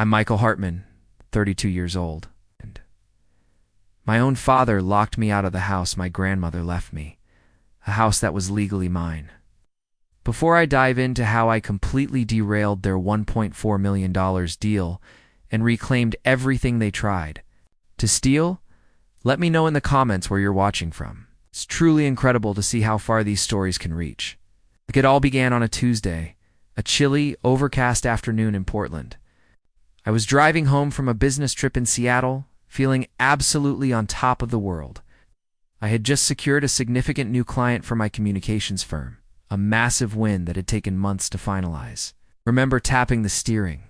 I'm Michael Hartman, 32 years old. And my own father locked me out of the house my grandmother left me, a house that was legally mine. Before I dive into how I completely derailed their $1.4 million deal and reclaimed everything they tried to steal, let me know in the comments where you're watching from. It's truly incredible to see how far these stories can reach. It all began on a Tuesday, a chilly, overcast afternoon in Portland. I was driving home from a business trip in Seattle, feeling absolutely on top of the world. I had just secured a significant new client for my communications firm, a massive win that had taken months to finalize. Remember tapping the steering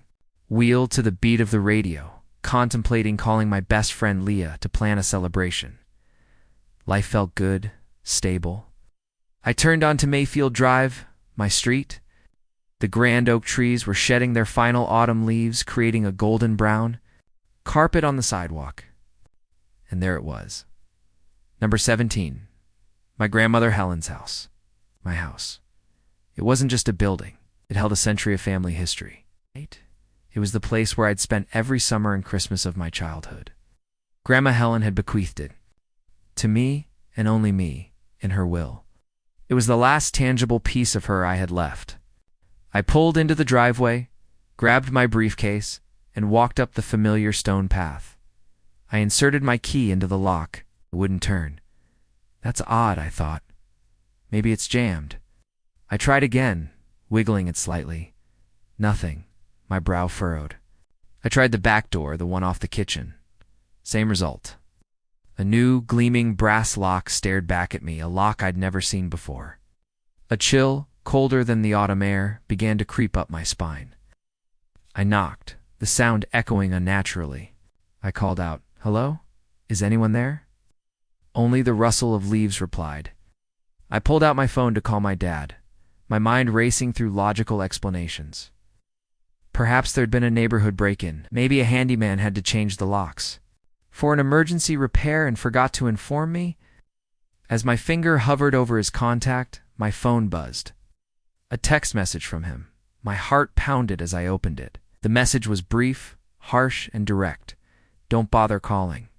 wheel to the beat of the radio, contemplating calling my best friend Leah to plan a celebration. Life felt good, stable. I turned onto Mayfield Drive, my street. The grand oak trees were shedding their final autumn leaves, creating a golden brown carpet on the sidewalk. And there it was. Number 17. My grandmother Helen's house. My house. It wasn't just a building. It held a century of family history. It was the place where I'd spent every summer and Christmas of my childhood. Grandma Helen had bequeathed it to me and only me in her will. It was the last tangible piece of her I had left. I pulled into the driveway, grabbed my briefcase, and walked up the familiar stone path. I inserted my key into the lock. It wouldn't turn. That's odd, I thought. Maybe it's jammed. I tried again, wiggling it slightly. Nothing. My brow furrowed. I tried the back door, the one off the kitchen. Same result. A new, gleaming brass lock stared back at me, a lock I'd never seen before. A chill, colder than the autumn air, began to creep up my spine. I knocked, the sound echoing unnaturally. I called out, "Hello? Is anyone there?" Only the rustle of leaves replied. I pulled out my phone to call my dad, my mind racing through logical explanations. Perhaps there'd been a neighborhood break-in. Maybe a handyman had to change the locks for an emergency repair and forgot to inform me. As my finger hovered over his contact, my phone buzzed. A text message from him. My heart pounded as I opened it. The message was brief, harsh, and direct. "Don't bother calling.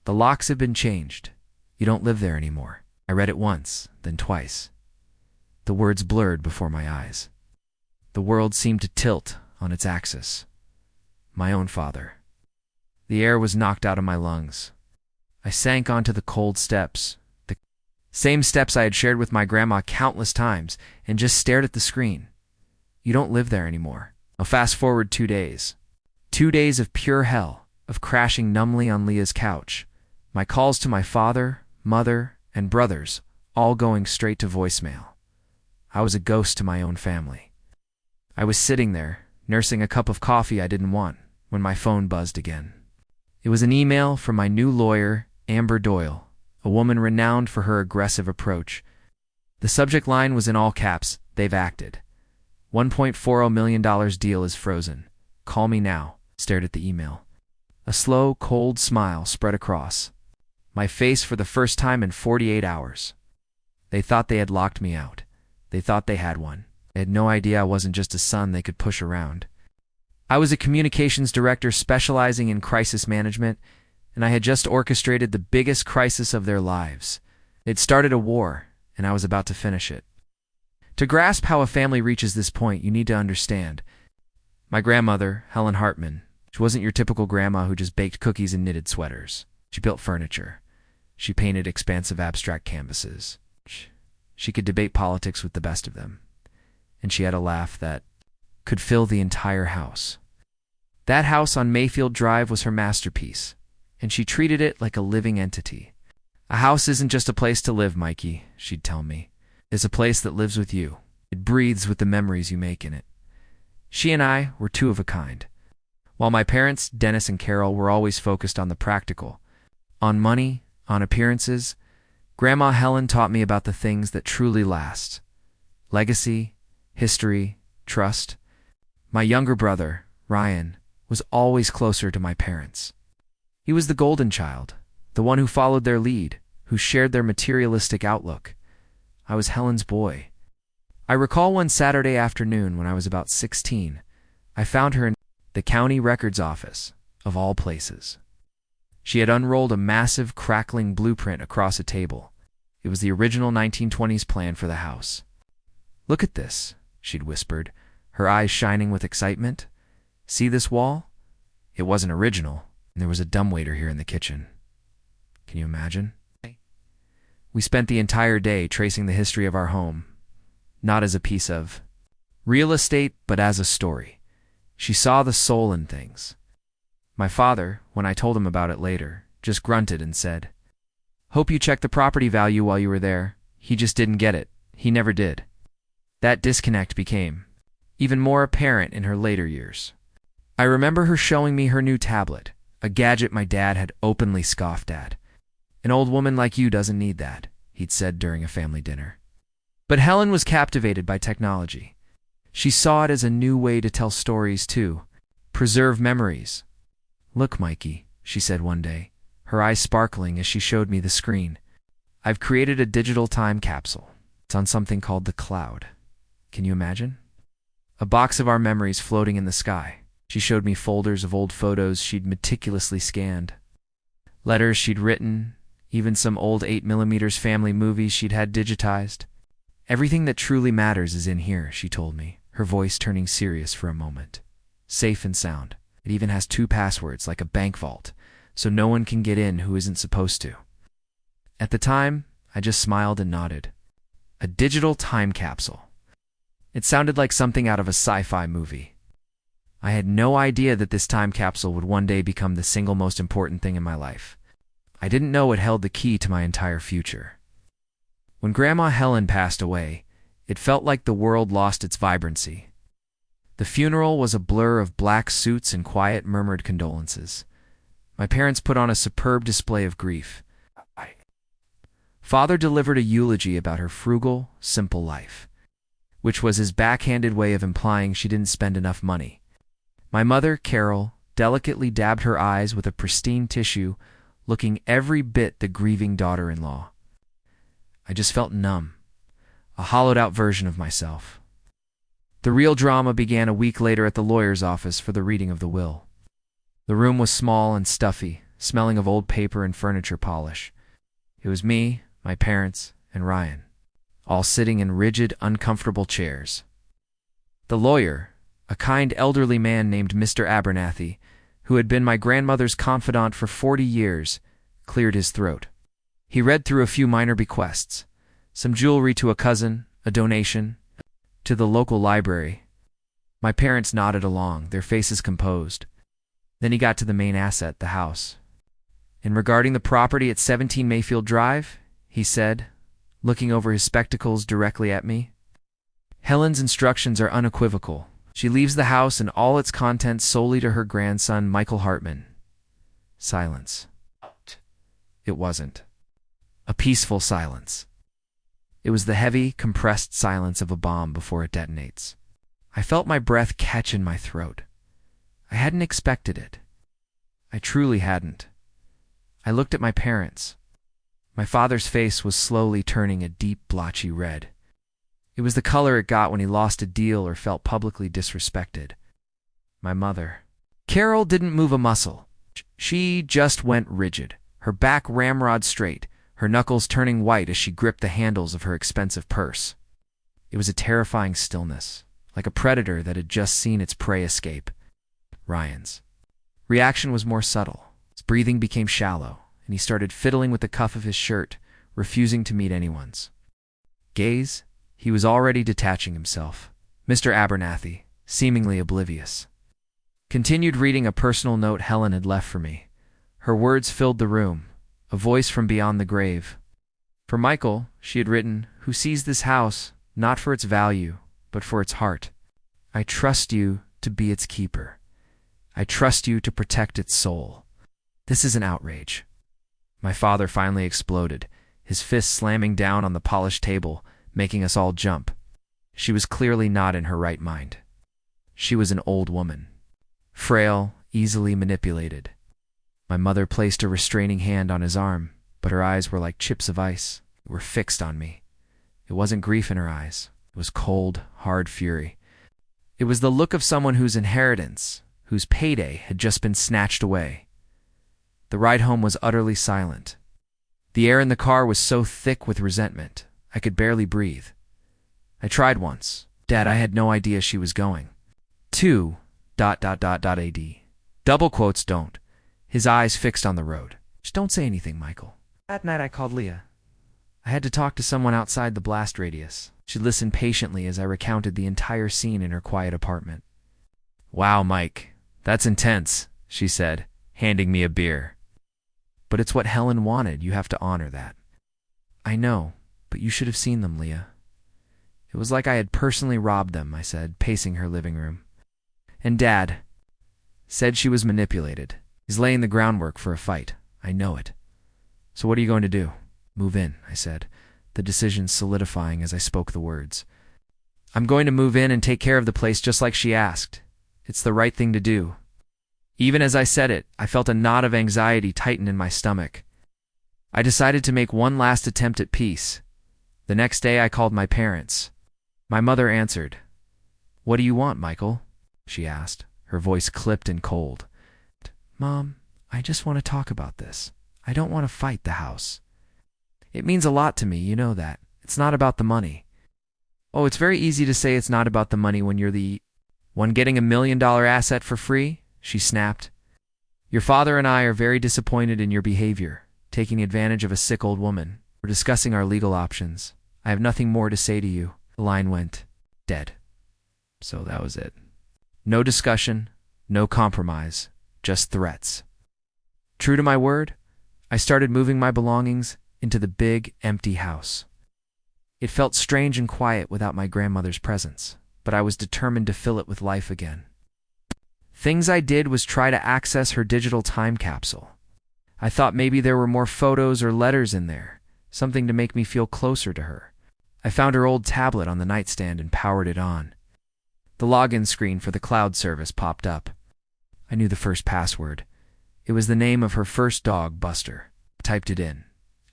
The locks have been changed. You don't live there anymore." I read it once, then twice. The words blurred before my eyes. The world seemed to tilt on its axis. My own father. The air was knocked out of my lungs. I sank onto the cold steps, the same steps I had shared with my grandma countless times, and just stared at the screen. You don't live there anymore. Now fast forward 2 days. 2 days of pure hell, of crashing numbly on Leah's couch. My calls to my father, mother, and brothers, all going straight to voicemail. I was a ghost to my own family. I was sitting there, nursing a cup of coffee I didn't want, when my phone buzzed again. It was an email from my new lawyer, Amber Doyle, a woman renowned for her aggressive approach. The subject line was in all caps, "They've acted. $1.40 million deal is frozen. Call me now." Stared at the email. A slow, cold smile spread across my face for the first time in 48 hours. They thought they had locked me out. They thought they had one. They had no idea I wasn't just a son they could push around. I was a communications director specializing in crisis management, and I had just orchestrated the biggest crisis of their lives. They'd started a war, and I was about to finish it. To grasp how a family reaches this point, you need to understand. My grandmother, Helen Hartman, she wasn't your typical grandma who just baked cookies and knitted sweaters. She built furniture. She painted expansive abstract canvases. She could debate politics with the best of them. And she had a laugh that could fill the entire house. That house on Mayfield Drive was her masterpiece, and she treated it like a living entity. "A house isn't just a place to live, Mikey," she'd tell me. "It's a place that lives with you. It breathes with the memories you make in it." She and I were two of a kind. While my parents, Dennis and Carol, were always focused on the practical, on money, on appearances, Grandma Helen taught me about the things that truly last. Legacy, history, trust. My younger brother, Ryan, was always closer to my parents. He was the golden child, the one who followed their lead, who shared their materialistic outlook. I was Helen's boy. I recall one Saturday afternoon when I was about 16. I found her the county records office, of all places. She had unrolled a massive, crackling blueprint across a table. It was the original 1920s plan for the house. "Look at this," she'd whispered, her eyes shining with excitement. "See this wall? It wasn't original, and there was a dumbwaiter here in the kitchen. Can you imagine?" We spent the entire day tracing the history of our home, not as a piece of real estate, but as a story. She saw the soul in things. My father, when I told him about it later, just grunted and said, "Hope you checked the property value while you were there. He just didn't get it. He never did." That disconnect became even more apparent in her later years. I remember her showing me her new tablet, a gadget my dad had openly scoffed at. "An old woman like you doesn't need that," he'd said during a family dinner. But Helen was captivated by technology. She saw it as a new way to tell stories too, preserve memories. "Look, Mikey," she said one day, her eyes sparkling as she showed me the screen. "I've created a digital time capsule. It's on something called the cloud. Can you imagine? A box of our memories floating in the sky." She showed me folders of old photos she'd meticulously scanned, letters she'd written, even some old 8mm family movies she'd had digitized. "Everything that truly matters is in here," she told me, her voice turning serious for a moment. "Safe and sound. It even has 2 passwords, like a bank vault, so no one can get in who isn't supposed to." At the time, I just smiled and nodded. A digital time capsule. It sounded like something out of a sci-fi movie. I had no idea that this time capsule would one day become the single most important thing in my life. I didn't know it held the key to my entire future. When Grandma Helen passed away, it felt like the world lost its vibrancy. The funeral was a blur of black suits and quiet, murmured condolences. My parents put on a superb display of grief. Father delivered a eulogy about her frugal, simple life, which was his backhanded way of implying she didn't spend enough money. My mother, Carol, delicately dabbed her eyes with a pristine tissue, looking every bit the grieving daughter-in-law. I just felt numb, a hollowed-out version of myself. The real drama began a week later at the lawyer's office for the reading of the will. The room was small and stuffy, smelling of old paper and furniture polish. It was me, my parents, and Ryan, all sitting in rigid, uncomfortable chairs. The lawyer, a kind elderly man named Mr. Abernathy, who had been my grandmother's confidant for 40 years, cleared his throat. He read through a few minor bequests, some jewelry to a cousin, a donation to the local library. My parents nodded along, their faces composed. Then he got to the main asset, the house. "And regarding the property at 17 Mayfield Drive," he said, looking over his spectacles directly at me, "Helen's instructions are unequivocal. She leaves the house and all its contents solely to her grandson, Michael Hartman." Silence. It wasn't. A peaceful silence. It was the heavy, compressed silence of a bomb before it detonates. I felt my breath catch in my throat. I hadn't expected it. I truly hadn't. I looked at my parents. My father's face was slowly turning a deep, blotchy red. It was the color it got when he lost a deal or felt publicly disrespected. My mother. Carol didn't move a muscle. She just went rigid, her back ramrod straight, her knuckles turning white as she gripped the handles of her expensive purse. It was a terrifying stillness, like a predator that had just seen its prey escape. Ryan's reaction was more subtle. His breathing became shallow, and he started fiddling with the cuff of his shirt, refusing to meet anyone's gaze. He was already detaching himself. Mr. Abernathy, seemingly oblivious, continued reading a personal note Helen had left for me. Her words filled the room, a voice from beyond the grave. For Michael, she had written, who sees this house, not for its value, but for its heart. I trust you to be its keeper. I trust you to protect its soul. This is an outrage. My father finally exploded, his fist slamming down on the polished table, making us all jump. She was clearly not in her right mind. She was an old woman, frail, easily manipulated. My mother placed a restraining hand on his arm, but her eyes were like chips of ice. They were fixed on me. It wasn't grief in her eyes. It was cold, hard fury. It was the look of someone whose inheritance, whose payday had just been snatched away. The ride home was utterly silent. The air in the car was so thick with resentment, I could barely breathe. I tried once. Dad, I had no idea she was going. Ad. Double quotes don't. His eyes fixed on the road. Just don't say anything, Michael. That night I called Leah. I had to talk to someone outside the blast radius. She listened patiently as I recounted the entire scene in her quiet apartment. Wow, Mike, that's intense, she said, handing me a beer. But it's what Helen wanted. You have to honor that. I know, but you should have seen them, Leah. It was like I had personally robbed them, I said, pacing her living room. And Dad said she was manipulated. He's laying the groundwork for a fight. I know it. So what are you going to do? Move in, I said, the decision solidifying as I spoke the words. I'm going to move in and take care of the place just like she asked. It's the right thing to do. Even as I said it, I felt a knot of anxiety tighten in my stomach. I decided to make one last attempt at peace. The next day I called my parents. My mother answered. What do you want, Michael? She asked, her voice clipped and cold. Mom, I just want to talk about this. I don't want to fight the house. It means a lot to me, you know that. It's not about the money. Oh, it's very easy to say it's not about the money when you're the one getting $1 million asset for free, she snapped. Your father and I are very disappointed in your behavior, taking advantage of a sick old woman. We're discussing our legal options. I have nothing more to say to you. The line went dead. So that was it. No discussion, no compromise, just threats. True to my word, I started moving my belongings into the big, empty house. It felt strange and quiet without my grandmother's presence, but I was determined to fill it with life again. Things I did was try to access her digital time capsule. I thought maybe there were more photos or letters in there, something to make me feel closer to her. I found her old tablet on the nightstand and powered it on. The login screen for the cloud service popped up. I knew the first password. It was the name of her first dog, Buster. I typed it in.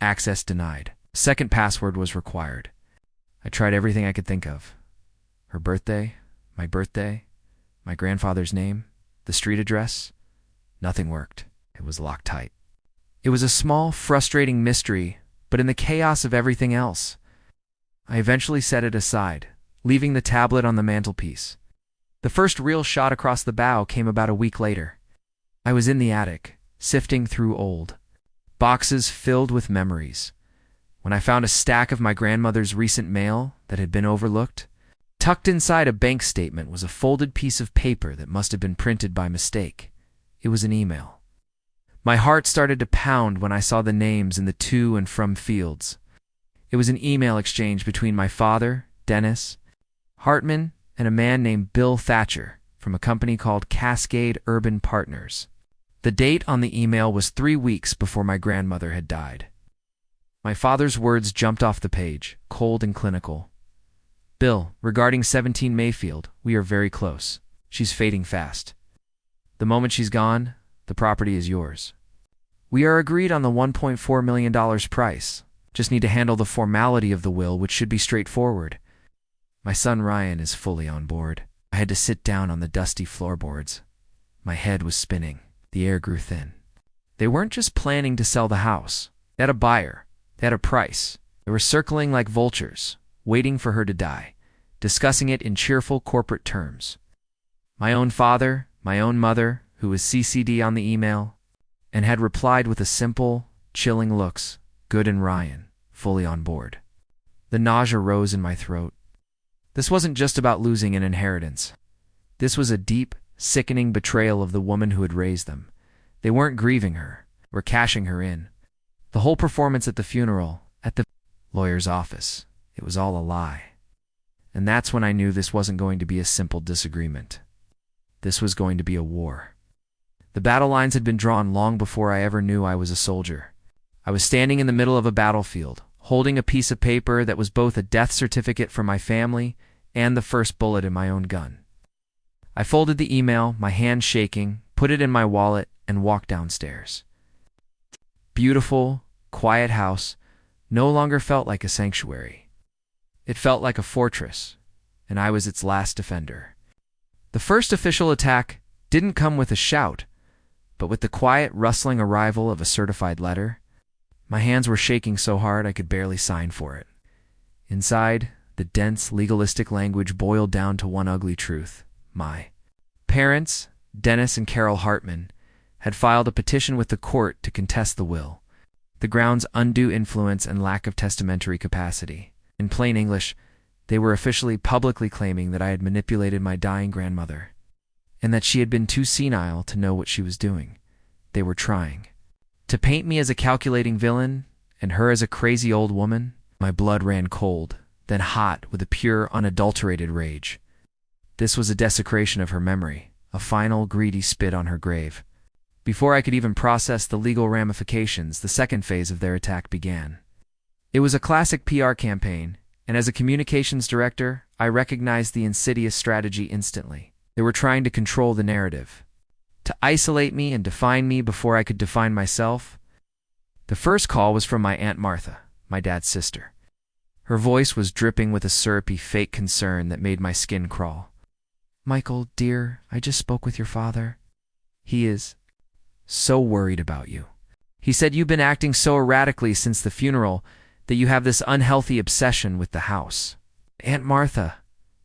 Access denied. A second password was required. I tried everything I could think of. Her birthday, my grandfather's name, the street address. Nothing worked. It was locked tight. It was a small, frustrating mystery, but in the chaos of everything else, I eventually set it aside, leaving the tablet on the mantelpiece. The first real shot across the bow came about a week later. I was in the attic, sifting through old boxes filled with memories, when I found a stack of my grandmother's recent mail that had been overlooked. Tucked inside a bank statement was a folded piece of paper that must have been printed by mistake. It was an email. My heart started to pound when I saw the names in the to and from fields. It was an email exchange between my father, Dennis Hartman, and a man named Bill Thatcher from a company called Cascade Urban Partners. The date on the email was 3 weeks before my grandmother had died. My father's words jumped off the page, cold and clinical. Bill, regarding 17 Mayfield, we are very close. She's fading fast. The moment she's gone, the property is yours. We are agreed on the $1.4 million price. Just need to handle the formality of the will, which should be straightforward. My son Ryan is fully on board. I had to sit down on the dusty floorboards. My head was spinning. The air grew thin. They weren't just planning to sell the house. They had a buyer. They had a price. They were circling like vultures, waiting for her to die, discussing it in cheerful corporate terms. My own father, my own mother, who was CC'd on the email, and had replied with a simple, chilling looks, Good and Ryan, fully on board. The nausea rose in my throat. This wasn't just about losing an inheritance. This was a deep, sickening betrayal of the woman who had raised them. They weren't grieving her, were cashing her in. The whole performance at the funeral, at the lawyer's office, it was all a lie. And that's when I knew this wasn't going to be a simple disagreement. This was going to be a war. The battle lines had been drawn long before I ever knew I was a soldier. I was standing in the middle of a battlefield, holding a piece of paper that was both a death certificate for my family and the first bullet in my own gun. I folded the email, my hand shaking, put it in my wallet, and walked downstairs. Beautiful, quiet house no longer felt like a sanctuary. It felt like a fortress, and I was its last defender. The first official attack didn't come with a shout, but with the quiet, rustling arrival of a certified letter. My hands were shaking so hard I could barely sign for it. Inside, the dense, legalistic language boiled down to one ugly truth. My parents, Dennis and Carol Hartman, had filed a petition with the court to contest the will. The ground's undue influence and lack of testamentary capacity. In plain English, they were officially publicly claiming that I had manipulated my dying grandmother, and that she had been too senile to know what she was doing. They were trying to paint me as a calculating villain, and her as a crazy old woman. My blood ran cold, then hot with a pure, unadulterated rage. This was a desecration of her memory, a final, greedy spit on her grave. Before I could even process the legal ramifications, the second phase of their attack began. It was a classic PR campaign, and as a communications director, I recognized the insidious strategy instantly. They were trying to control the narrative, to isolate me and define me before I could define myself. The first call was from my Aunt Martha, my dad's sister. Her voice was dripping with a syrupy fake concern that made my skin crawl. "Michael, dear, I just spoke with your father. He is so worried about you. He said you've been acting so erratically since the funeral that you have this unhealthy obsession with the house." "Aunt Martha,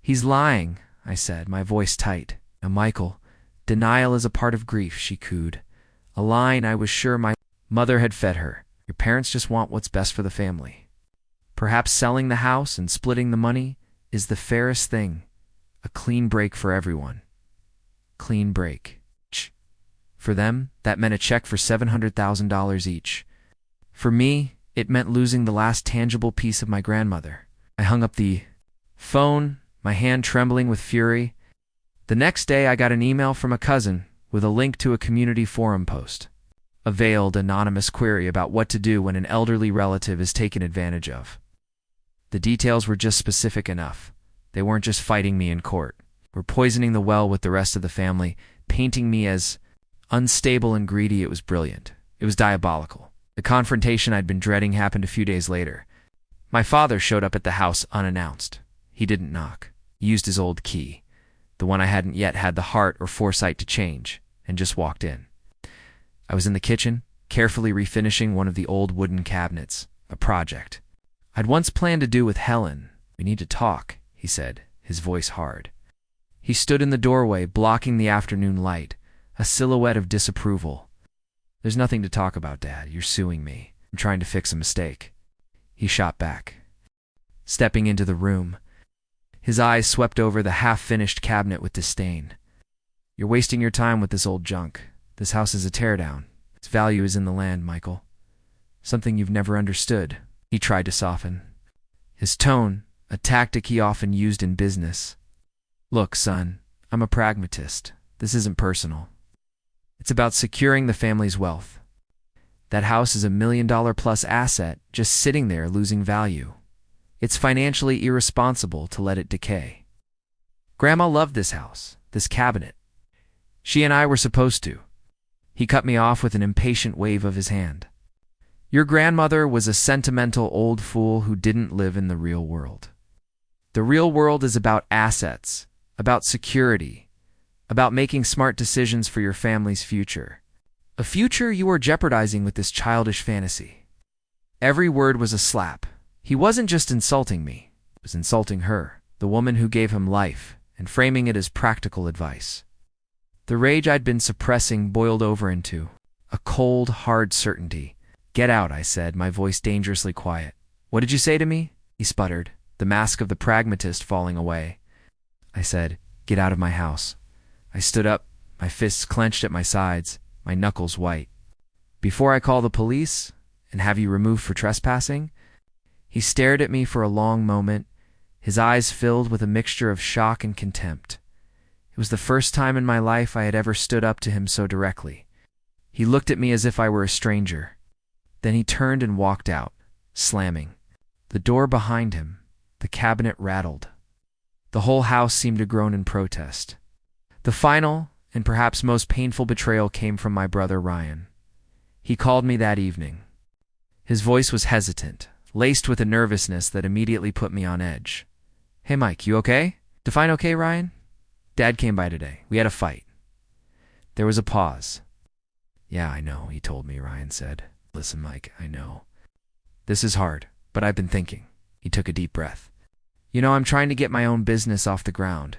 he's lying," I said, my voice tight. "Now, Michael, denial is a part of grief," she cooed. A line I was sure my mother had fed her. Your parents just want what's best for the family. Perhaps selling the house and splitting the money is the fairest thing. A clean break for everyone. Clean break. For them, that meant a check for $700,000 each. For me, it meant losing the last tangible piece of my grandmother. I hung up the phone, my hand trembling with fury. The next day, I got an email from a cousin with a link to a community forum post. A veiled, anonymous query about what to do when an elderly relative is taken advantage of. The details were just specific enough. They weren't just fighting me in court. They were poisoning the well with the rest of the family, painting me as unstable and greedy. It was brilliant. It was diabolical. The confrontation I'd been dreading happened a few days later. My father showed up at the house unannounced. He didn't knock. He used his old key, the one I hadn't yet had the heart or foresight to change, and just walked in. I was in the kitchen, carefully refinishing one of the old wooden cabinets, a project I'd once planned to do with Helen. "We need to talk," he said, his voice hard. He stood in the doorway, blocking the afternoon light, a silhouette of disapproval. "There's nothing to talk about, Dad. You're suing me. I'm trying to fix a mistake." He shot back, stepping into the room. His eyes swept over the half-finished cabinet with disdain. "You're wasting your time with this old junk. This house is a teardown. Its value is in the land, Michael. Something you've never understood." He tried to soften his tone, a tactic he often used in business. "Look, son, I'm a pragmatist. This isn't personal. It's about securing the family's wealth. That house is $1 million+ asset just sitting there losing value. It's financially irresponsible to let it decay. Grandma loved this house, this cabinet. She and I were supposed to." He cut me off with an impatient wave of his hand. "Your grandmother was a sentimental old fool who didn't live in the real world. The real world is about assets, about security, about making smart decisions for your family's future. A future you are jeopardizing with this childish fantasy." Every word was a slap. He wasn't just insulting me. He was insulting her, the woman who gave him life, and framing it as practical advice. The rage I'd been suppressing boiled over into a cold, hard certainty. "Get out," I said, my voice dangerously quiet. "What did you say to me?" He sputtered, the mask of the pragmatist falling away. I said, "Get out of my house." I stood up, my fists clenched at my sides, my knuckles white. "Before I call the police and have you removed for trespassing?" He stared at me for a long moment, his eyes filled with a mixture of shock and contempt. It was the first time in my life I had ever stood up to him so directly. He looked at me as if I were a stranger. Then he turned and walked out, slamming the door behind him. The cabinet rattled. The whole house seemed to groan in protest. The final, and perhaps most painful betrayal came from my brother Ryan. He called me that evening. His voice was hesitant, laced with a nervousness that immediately put me on edge. "Hey Mike, you okay?" "Define okay, Ryan?" "Dad came by today. We had a fight." There was a pause. "Yeah, I know," he told me, Ryan said. "Listen, Mike, I know. This is hard, but I've been thinking." He took a deep breath. "I'm trying to get my own business off the ground.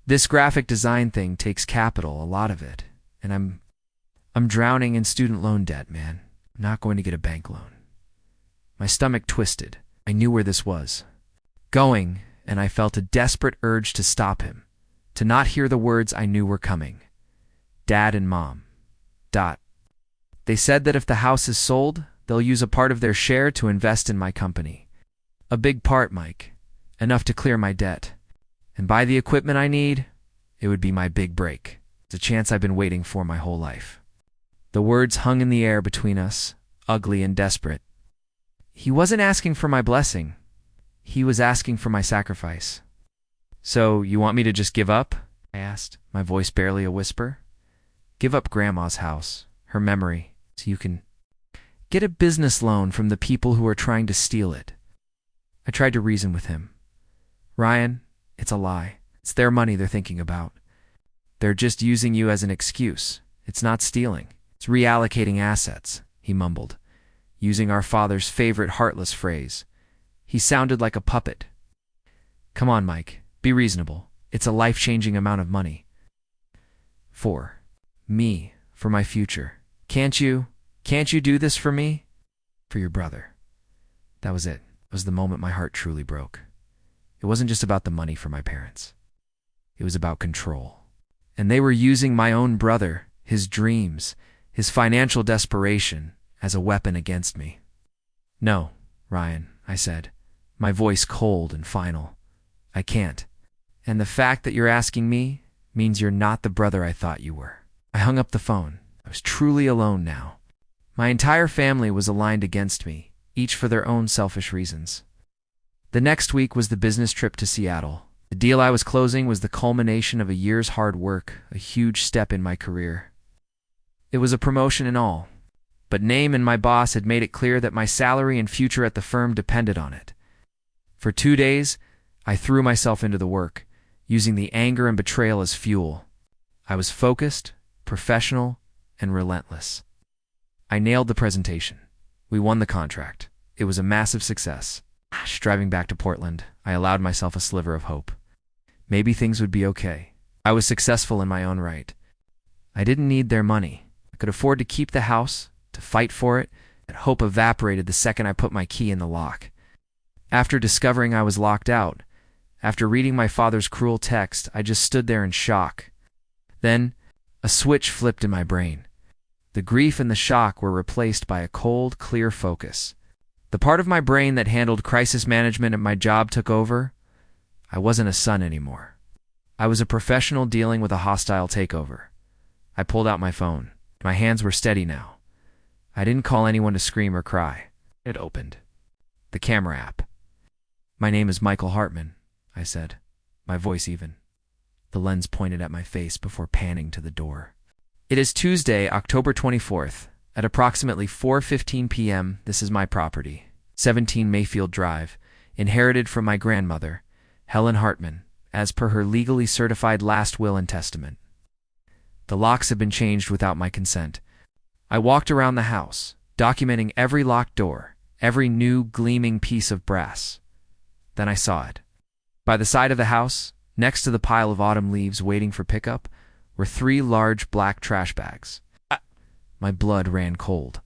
This graphic design thing takes capital, a lot of it, and I'm drowning in student loan debt, man. I'm not going to get a bank loan." My stomach twisted. I knew where this was going, and I felt a desperate urge to stop him, to not hear the words I knew were coming. Dad and Mom. They said that if the house is sold, they'll use a part of their share to invest in my company. A big part, Mike. Enough to clear my debt. And buy the equipment I need. It would be my big break. It's a chance I've been waiting for my whole life. The words hung in the air between us, ugly and desperate. He wasn't asking for my blessing. He was asking for my sacrifice. "So, you want me to just give up?" I asked, my voice barely a whisper. "Give up Grandma's house, her memory, so you can get a business loan from the people who are trying to steal it." I tried to reason with him. "Ryan, it's a lie. It's their money they're thinking about. They're just using you as an excuse. It's not stealing. It's reallocating assets," he mumbled, using our father's favorite heartless phrase. He sounded like a puppet. "Come on, Mike. Be reasonable. It's a life-changing amount of money." "For me, for my future. Can't you do this for me? For your brother." That was it. It was the moment my heart truly broke. It wasn't just about the money for my parents. It was about control. And they were using my own brother, his dreams, his financial desperation, as a weapon against me. "No, Ryan," I said, my voice cold and final. "I can't. And the fact that you're asking me means you're not the brother I thought you were." I hung up the phone. I was truly alone now. My entire family was aligned against me, each for their own selfish reasons. The next week was the business trip to Seattle. The deal I was closing was the culmination of a year's hard work, a huge step in my career. It was a promotion and all, but Naeem and my boss had made it clear that my salary and future at the firm depended on it. For 2 days, I threw myself into the work, using the anger and betrayal as fuel. I was focused, professional, and relentless. I nailed the presentation. We won the contract. It was a massive success. Driving back to Portland, I allowed myself a sliver of hope. Maybe things would be okay. I was successful in my own right. I didn't need their money. I could afford to keep the house, to fight for it, and hope evaporated the second I put my key in the lock. After discovering I was locked out, after reading my father's cruel text, I just stood there in shock. Then, a switch flipped in my brain. The grief and the shock were replaced by a cold, clear focus. The part of my brain that handled crisis management at my job took over. I wasn't a son anymore. I was a professional dealing with a hostile takeover. I pulled out my phone. My hands were steady now. I didn't call anyone to scream or cry. It opened. The camera app. "My name is Michael Hartman," I said, my voice even. The lens pointed at my face before panning to the door. "It is Tuesday, October 24th. At approximately 4:15 p.m., this is my property, 17 Mayfield Drive, inherited from my grandmother, Helen Hartman, as per her legally certified last will and testament. The locks have been changed without my consent. I walked around the house, documenting every locked door, every new gleaming piece of brass. Then I saw it. By the side of the house, next to the pile of autumn leaves waiting for pickup, were 3 large black trash bags. My blood ran cold.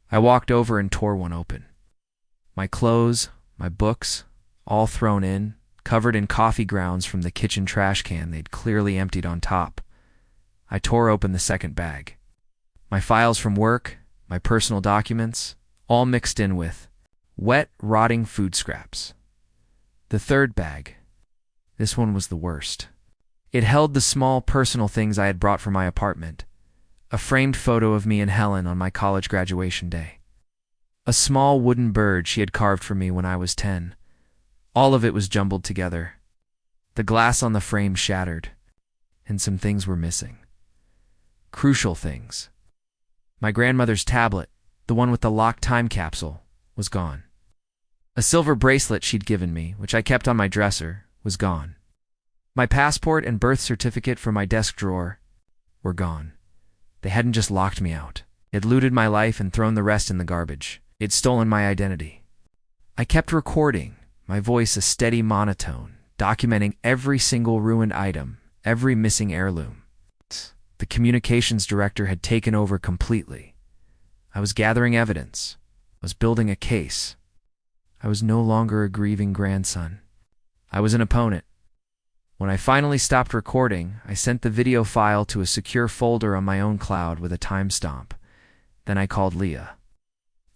I walked over and tore one open. My clothes, my books, all thrown in, covered in coffee grounds from the kitchen trash can they'd clearly emptied on top. I tore open the second bag. My files from work, my personal documents, all mixed in with wet, rotting food scraps. The third bag. This one was the worst. It held the small personal things I had brought from my apartment. A framed photo of me and Helen on my college graduation day. A small wooden bird she had carved for me when I was 10. All of it was jumbled together. The glass on the frame shattered, and some things were missing. Crucial things. My grandmother's tablet, the one with the locked time capsule, was gone. A silver bracelet she'd given me, which I kept on my dresser, was gone. My passport and birth certificate from my desk drawer, were gone. They hadn't just locked me out. It looted my life and thrown the rest in the garbage. It'd stolen my identity. I kept recording, my voice a steady monotone, documenting every single ruined item, every missing heirloom. The communications director had taken over completely. I was gathering evidence. I was building a case. I was no longer a grieving grandson. I was an opponent. When I finally stopped recording, I sent the video file to a secure folder on my own cloud with a timestamp. Then I called Leah.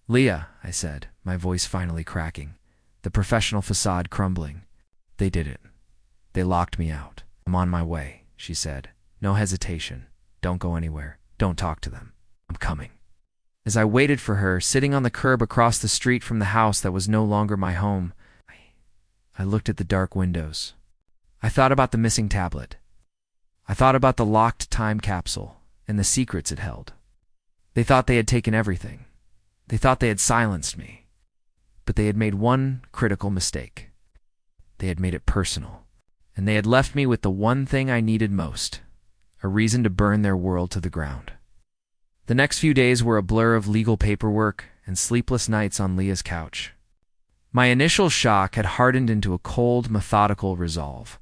"Leah," I said, my voice finally cracking, the professional facade crumbling. "They did it. They locked me out. I'm on my way," she said. "No hesitation. Don't go anywhere. Don't talk to them. I'm coming." As I waited for her, sitting on the curb across the street from the house that was no longer my home, I looked at the dark windows. I thought about the missing tablet. I thought about the locked time capsule and the secrets it held. They thought they had taken everything. They thought they had silenced me. But they had made one critical mistake. They had made it personal. And they had left me with the one thing I needed most, a reason to burn their world to the ground. The next few days were a blur of legal paperwork and sleepless nights on Leah's couch. My initial shock had hardened into a cold, methodical resolve.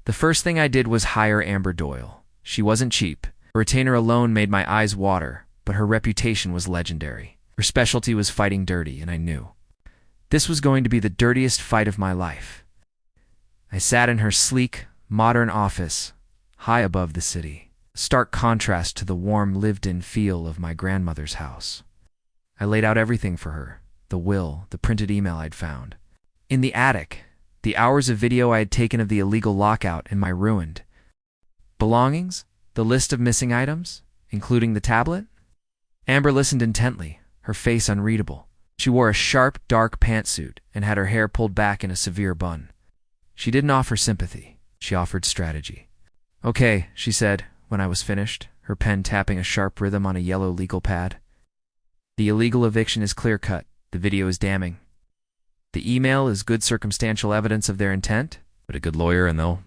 The first thing I did was hire Amber Doyle. She wasn't cheap. A retainer alone made my eyes water, but her reputation was legendary. Her specialty was fighting dirty, and I knew. This was going to be the dirtiest fight of my life. I sat in her sleek, modern office, high above the city, a stark contrast to the warm, lived-in feel of my grandmother's house. I laid out everything for her, the will, the printed email I'd found. In the attic, the hours of video I had taken of the illegal lockout and my ruined belongings, the list of missing items, including the tablet. Amber listened intently, her face unreadable. She wore a sharp, dark pantsuit and had her hair pulled back in a severe bun. She didn't offer sympathy. She offered strategy. "Okay," she said, when I was finished, her pen tapping a sharp rhythm on a yellow legal pad. "The illegal eviction is clear-cut. The video is damning. The email is good circumstantial evidence of their intent, but a good lawyer and they'll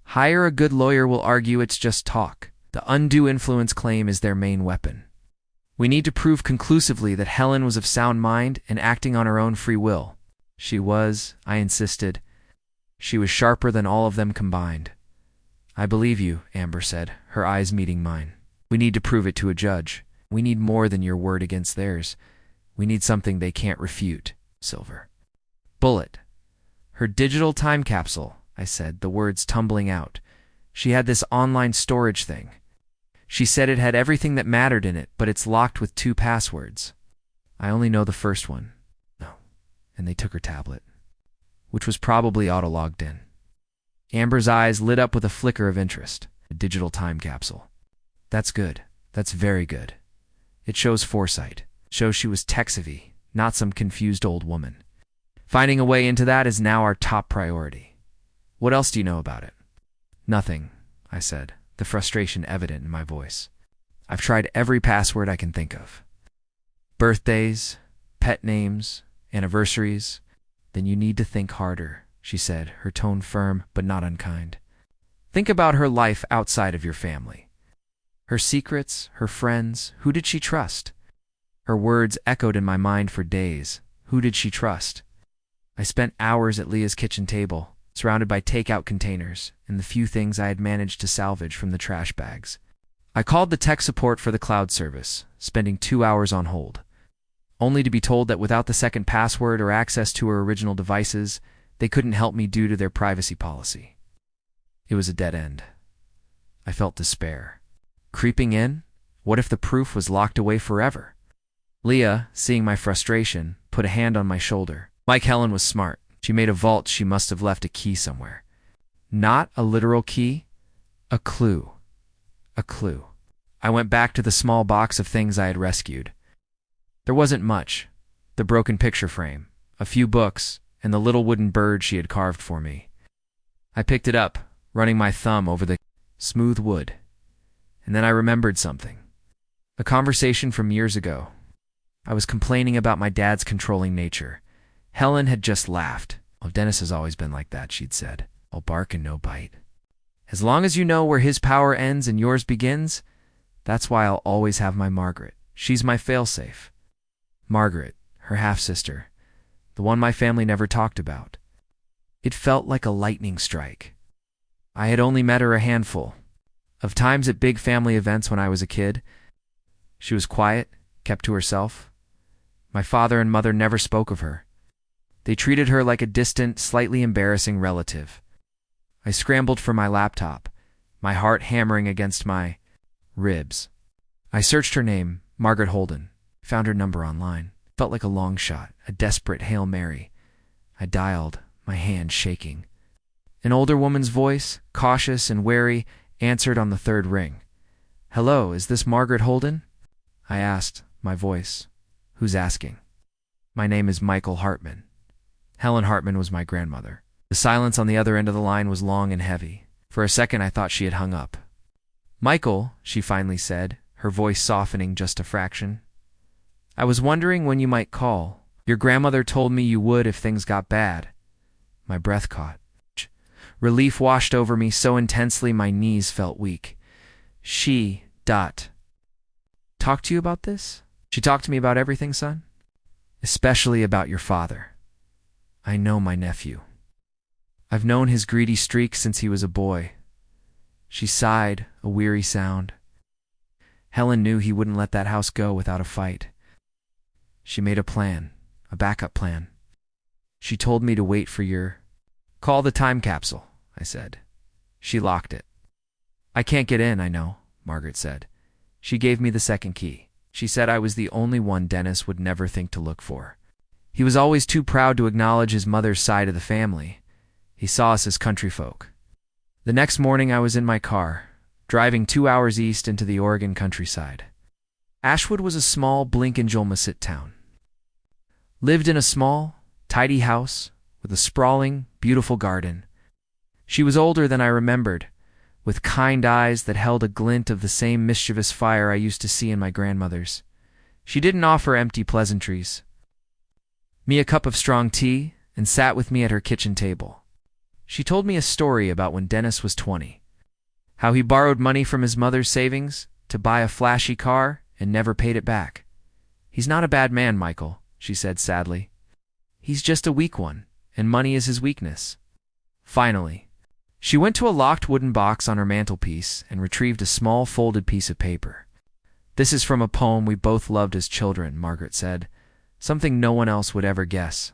hire a good lawyer will argue it's just talk. The undue influence claim is their main weapon. We need to prove conclusively that Helen was of sound mind and acting on her own free will. She was, I insisted. She was sharper than all of them combined." "I believe you," Amber said, her eyes meeting mine. "We need to prove it to a judge. We need more than your word against theirs. We need something they can't refute, Silver." "Bullet. Her digital time capsule," I said, the words tumbling out. "She had this online storage thing. She said it had everything that mattered in it, but it's locked with 2 passwords. I only know the first one." "No." "And they took her tablet, which was probably auto-logged in." Amber's eyes lit up with a flicker of interest. "A digital time capsule. That's good. That's very good. It shows foresight. Shows she was tech-savvy, not some confused old woman. Finding a way into that is now our top priority. What else do you know about it?" "Nothing," I said, the frustration evident in my voice. "I've tried every password I can think of. Birthdays, pet names, anniversaries." "Then you need to think harder," she said, her tone firm but not unkind. "Think about her life outside of your family. Her secrets, her friends. Who did she trust?" Her words echoed in my mind for days. Who did she trust? I spent hours at Leah's kitchen table, surrounded by takeout containers and the few things I had managed to salvage from the trash bags. I called the tech support for the cloud service, spending 2 hours on hold, only to be told that without the second password or access to her original devices, they couldn't help me due to their privacy policy. It was a dead end. I felt despair. Creeping in? What if the proof was locked away forever? Leah, seeing my frustration, put a hand on my shoulder. Like Helen was smart. She made a vault. She must have left a key somewhere. Not a literal key, a clue. A clue. I went back to the small box of things I had rescued. There wasn't much. The broken picture frame, a few books, and the little wooden bird she had carved for me. I picked it up, running my thumb over the smooth wood. And then I remembered something. A conversation from years ago. I was complaining about my dad's controlling nature. Helen had just laughed. "Oh, Dennis has always been like that," she'd said. "All bark and no bite." As long as you know where his power ends and yours begins, that's why I'll always have my Margaret. She's my failsafe. Margaret, her half-sister, the one my family never talked about. It felt like a lightning strike. I had only met her a handful of times at big family events when I was a kid. She was quiet, kept to herself. My father and mother never spoke of her. They treated her like a distant, slightly embarrassing relative. I scrambled for my laptop, my heart hammering against my ribs. I searched her name, Margaret Holden, found her number online. Felt like a long shot, a desperate Hail Mary. I dialed, my hand shaking. An older woman's voice, cautious and wary, answered on the third ring. "Hello, is this Margaret Holden?" I asked, my voice. "Who's asking?" "My name is Michael Hartman." Helen Hartman was my grandmother. The silence on the other end of the line was long and heavy. For a second I thought she had hung up. "Michael," she finally said, her voice softening just a fraction. "I was wondering when you might call. Your grandmother told me you would if things got bad." My breath caught. Relief washed over me so intensely my knees felt weak. Talk to you about this? She talked to me about everything, son? Especially about your father. I know my nephew. I've known his greedy streak since he was a boy. She sighed, a weary sound. Helen knew he wouldn't let that house go without a fight. She made a plan, a backup plan. She told me to wait for your... "Call the time capsule," I said. She locked it. "I can't get in, I know," Margaret said. She gave me the second key. She said I was the only one Dennis would never think to look for. He was always too proud to acknowledge his mother's side of the family. He saw us as country folk. The next morning I was in my car, driving 2 hours east into the Oregon countryside. Ashwood was a small Blink-and-Jolmasit town. Lived in a small, tidy house with a sprawling, beautiful garden. She was older than I remembered, with kind eyes that held a glint of the same mischievous fire I used to see in my grandmother's. She didn't offer empty pleasantries. Me a cup of strong tea and sat with me at her kitchen table. She told me a story about when Dennis was 20, how he borrowed money from his mother's savings to buy a flashy car and never paid it back. "He's not a bad man, Michael," she said sadly. "He's just a weak one, and money is his weakness." Finally, she went to a locked wooden box on her mantelpiece and retrieved a small folded piece of paper. "This is from a poem we both loved as children," Margaret said. "Something no one else would ever guess."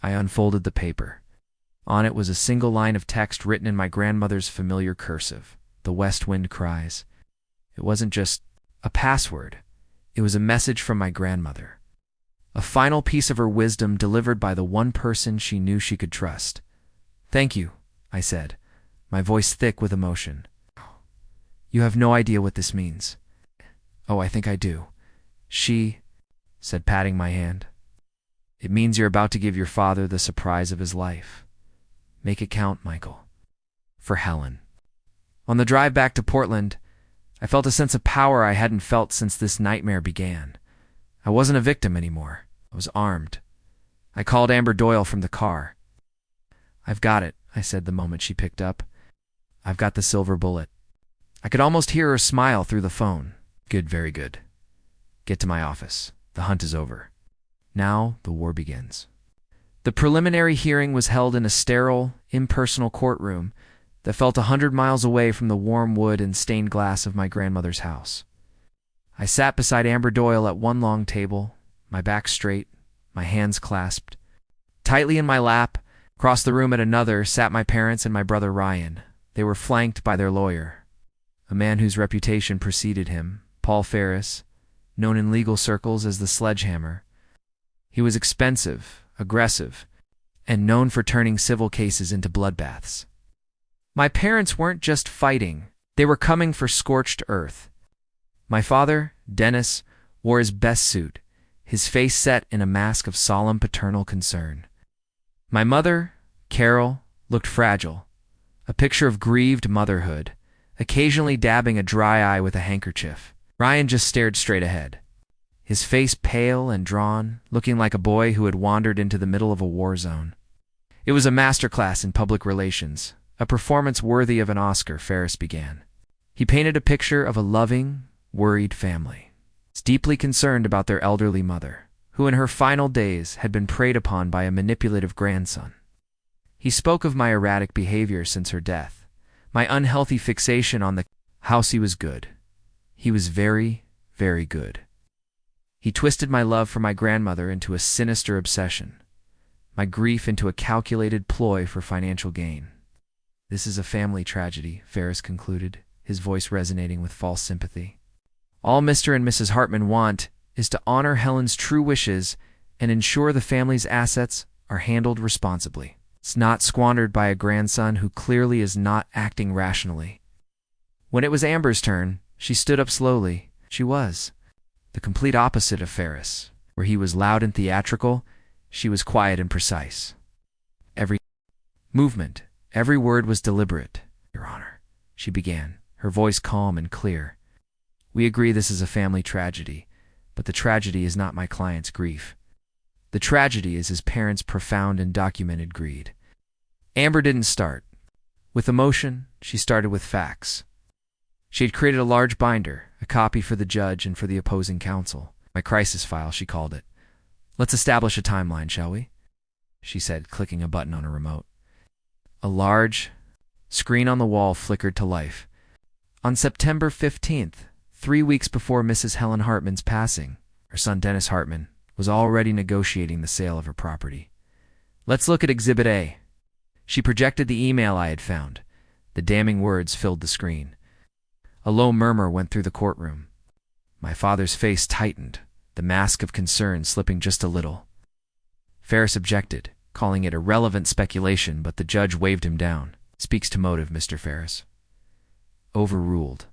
I unfolded the paper. On it was a single line of text written in my grandmother's familiar cursive, "The West Wind Cries." It wasn't just a password. It was a message from my grandmother. A final piece of her wisdom delivered by the one person she knew she could trust. "Thank you," I said, my voice thick with emotion. "You have no idea what this means." "Oh, I think I do," she said, patting my hand. "It means you're about to give your father the surprise of his life. Make it count, Michael." For Helen. On the drive back to Portland, I felt a sense of power I hadn't felt since this nightmare began. I wasn't a victim anymore. I was armed. I called Amber Doyle from the car. "I've got it," I said the moment she picked up. "I've got the silver bullet." I could almost hear her smile through the phone. "Good, very good. Get to my office. The hunt is over. Now the war begins." The preliminary hearing was held in a sterile, impersonal courtroom that felt 100 miles away from the warm wood and stained glass of my grandmother's house. I sat beside Amber Doyle at one long table, my back straight, my hands clasped. Tightly in my lap, across the room at another, sat my parents and my brother Ryan. They were flanked by their lawyer, a man whose reputation preceded him, Paul Ferris, known in legal circles as the Sledgehammer. He was expensive, aggressive, and known for turning civil cases into bloodbaths. My parents weren't just fighting, they were coming for scorched earth. My father, Dennis, wore his best suit, his face set in a mask of solemn paternal concern. My mother, Carol, looked fragile, a picture of grieved motherhood, occasionally dabbing a dry eye with a handkerchief. Ryan just stared straight ahead, his face pale and drawn, looking like a boy who had wandered into the middle of a war zone. It was a masterclass in public relations, A performance worthy of an Oscar, Ferris began. He painted a picture of a loving, worried family, deeply concerned about their elderly mother, who in her final days had been preyed upon by a manipulative grandson. He spoke of my erratic behavior since her death, my unhealthy fixation on the house. He was good. He was very, very good. He twisted my love for my grandmother into a sinister obsession, my grief into a calculated ploy for financial gain. This is a family tragedy, Ferris concluded, his voice resonating with false sympathy. All Mr. and Mrs. Hartman want is to honor Helen's true wishes and ensure the family's assets are handled responsibly. It's not squandered by a grandson who clearly is not acting rationally. When it was Amber's turn, she stood up slowly. She was the complete opposite of Ferris. Where he was loud and theatrical, she was quiet and precise. Every movement, every word was deliberate. Your Honor, she began, her voice calm and clear. We agree this is a family tragedy, but the tragedy is not my client's grief. The tragedy is his parents' profound and documented greed. Amber didn't start with emotion, she started with facts. She had created a large binder, a copy for the judge and for the opposing counsel. My crisis file, she called it. Let's establish a timeline, shall we? She said, clicking a button on a remote. A large screen on the wall flickered to life. On September 15th, 3 weeks before Mrs. Helen Hartman's passing, her son Dennis Hartman was already negotiating the sale of her property. Let's look at Exhibit A. She projected the email I had found. The damning words filled the screen. A low murmur went through the courtroom. My father's face tightened, the mask of concern slipping just a little. Ferris objected, calling it irrelevant speculation, but the judge waved him down. Speaks to motive, Mr. Ferris. Overruled.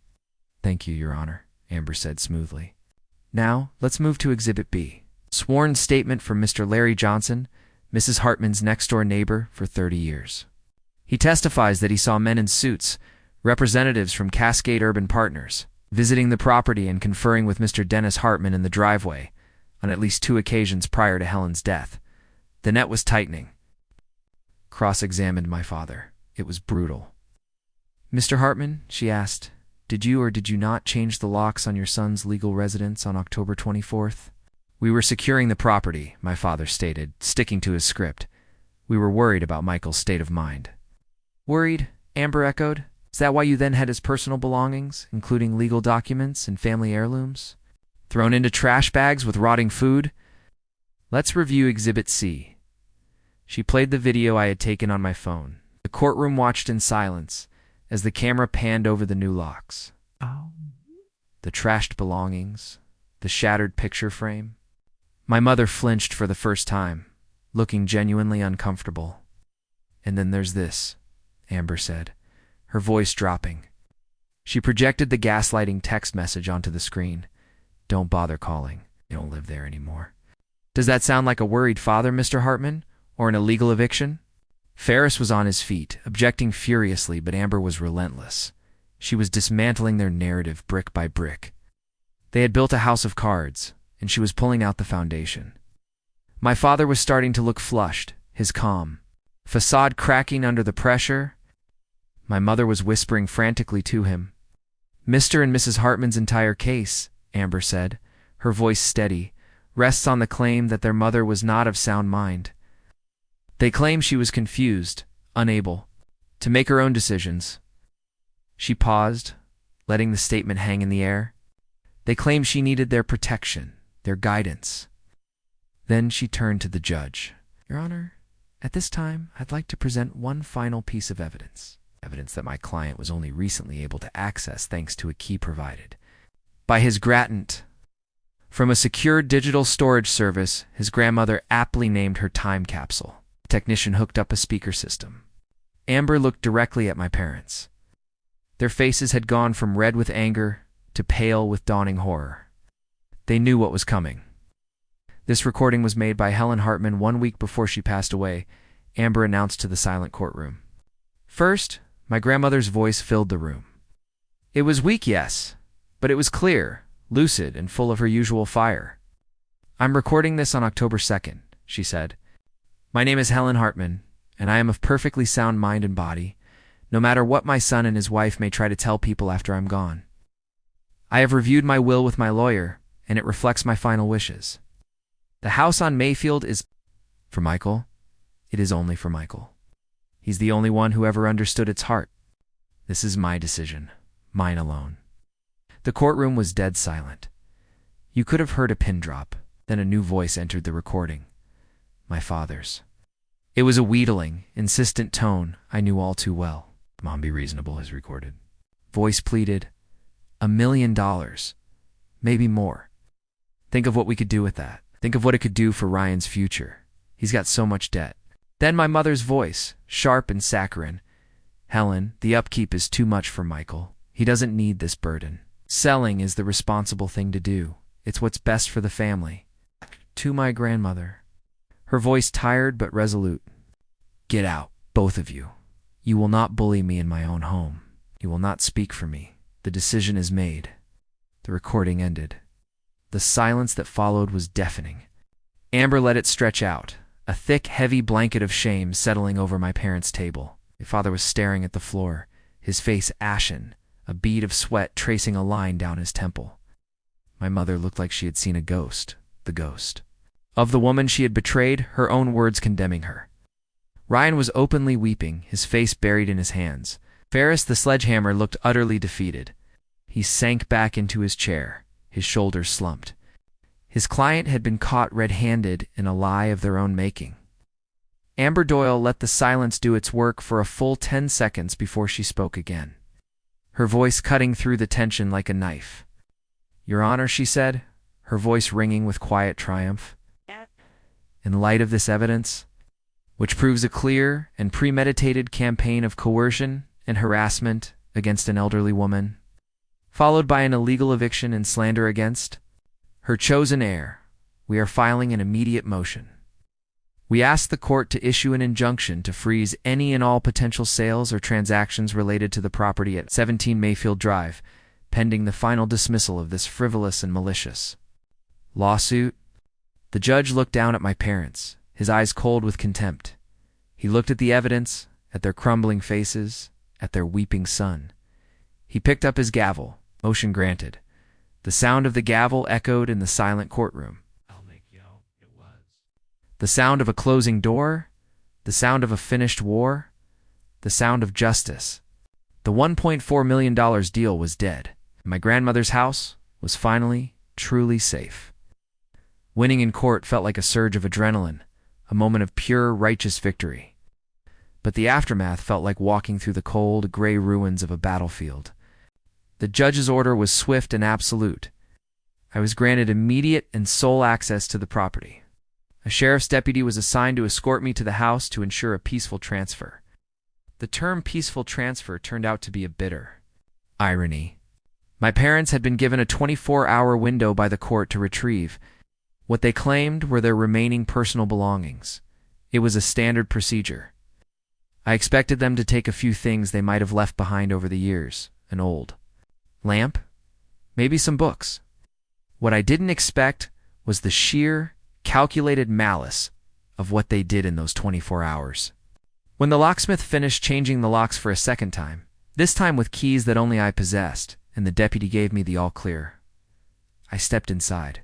Thank you, Your Honor, Amber said smoothly. Now, let's move to Exhibit B. Sworn statement from Mr. Larry Johnson, Mrs. Hartman's next-door neighbor for 30 years. He testifies that he saw men in suits, representatives from Cascade Urban Partners, visiting the property and conferring with Mr. Dennis Hartman in the driveway on at least 2 occasions prior to Helen's death. The net was tightening. Cross-examined my father. It was brutal. Mr. Hartman, she asked, did you or did you not change the locks on your son's legal residence on October 24th? We were securing the property, my father stated, sticking to his script. We were worried about Michael's state of mind. Worried? Amber echoed. Is that why you then had his personal belongings, including legal documents and family heirlooms, thrown into trash bags with rotting food? Let's review Exhibit C. She played the video I had taken on my phone. The courtroom watched in silence as the camera panned over the new locks. The trashed belongings, the shattered picture frame. My mother flinched for the first time, looking genuinely uncomfortable. And then there's this, Amber said, her voice dropping. She projected the gaslighting text message onto the screen. Don't bother calling. You don't live there anymore. Does that sound like a worried father, Mr. Hartman? Or an illegal eviction? Ferris was on his feet, objecting furiously, but Amber was relentless. She was dismantling their narrative brick by brick. They had built a house of cards, and she was pulling out the foundation. My father was starting to look flushed, his calm facade cracking under the pressure. My mother was whispering frantically to him. Mr. and Mrs. Hartman's entire case, Amber said, her voice steady, rests on the claim that their mother was not of sound mind. They claim she was confused, unable to make her own decisions. She paused, letting the statement hang in the air. They claim she needed their protection, their guidance. Then she turned to the judge. Your Honor, at this time, I'd like to present one final piece of evidence. Evidence that my client was only recently able to access thanks to a key provided by his grantant. From a secure digital storage service, his grandmother aptly named her time capsule. The technician hooked up a speaker system. Amber looked directly at my parents. Their faces had gone from red with anger to pale with dawning horror. They knew what was coming. This recording was made by Helen Hartman 1 week before she passed away, Amber announced to the silent courtroom. First, my grandmother's voice filled the room. It was weak, yes, but it was clear, lucid, and full of her usual fire. I'm recording this on October 2nd, she said. My name is Helen Hartman, and I am of perfectly sound mind and body. no matter what my son and his wife may try to tell people after I'm gone. I have reviewed my will with my lawyer, and it reflects my final wishes. The house on Mayfield is for Michael. It is only for Michael. He's the only one who ever understood its heart. This is my decision, mine alone. The courtroom was dead silent. You could have heard a pin drop. Then a new voice entered the recording. My father's. It was a wheedling, insistent tone I knew all too well. Mom, be reasonable, his recorded voice pleaded. $1 million. Maybe more. Think of what we could do with that. Think of what it could do for Ryan's future. He's got so much debt. Then my mother's voice, sharp and saccharine. Helen, the upkeep is too much for Michael. He doesn't need this burden. Selling is the responsible thing to do. It's what's best for the family. To my grandmother. Her voice tired but resolute. Get out, both of you. You will not bully me in my own home. You will not speak for me. The decision is made. The recording ended. The silence that followed was deafening. Amber let it stretch out, a thick, heavy blanket of shame settling over my parents' table. My father was staring at the floor, his face ashen, a bead of sweat tracing a line down his temple. My mother looked like she had seen a ghost, the ghost of the woman she had betrayed, her own words condemning her. Ryan was openly weeping, his face buried in his hands. Ferris, the sledgehammer, looked utterly defeated. He sank back into his chair, his shoulders slumped. His client had been caught red-handed in a lie of their own making. Amber Doyle let the silence do its work for a full 10 seconds before she spoke again, her voice cutting through the tension like a knife. Your Honor, she said, her voice ringing with quiet triumph. In light of this evidence, which proves a clear and premeditated campaign of coercion and harassment against an elderly woman, followed by an illegal eviction and slander against her chosen heir, we are filing an immediate motion. We ask the court to issue an injunction to freeze any and all potential sales or transactions related to the property at 17 Mayfield Drive, pending the final dismissal of this frivolous and malicious lawsuit. The judge looked down at my parents, his eyes cold with contempt. He looked at the evidence, at their crumbling faces, at their weeping son. He picked up his gavel, motion granted. The sound of the gavel echoed in the silent courtroom. I'll make you out it was. The sound of a closing door, the sound of a finished war, the sound of justice. The $1.4 million deal was dead. My grandmother's house was finally, truly safe. Winning in court felt like a surge of adrenaline, a moment of pure, righteous victory. But the aftermath felt like walking through the cold, gray ruins of a battlefield. The judge's order was swift and absolute. I was granted immediate and sole access to the property. A sheriff's deputy was assigned to escort me to the house to ensure a peaceful transfer. The term peaceful transfer turned out to be a bitter irony. My parents had been given a 24-hour window by the court to retrieve what they claimed were their remaining personal belongings. It was a standard procedure. I expected them to take a few things they might have left behind over the years, an old lamp, maybe some books. What I didn't expect was the sheer, calculated malice of what they did in those 24 hours. When the locksmith finished changing the locks for a second time, this time with keys that only I possessed, and the deputy gave me the all-clear, I stepped inside.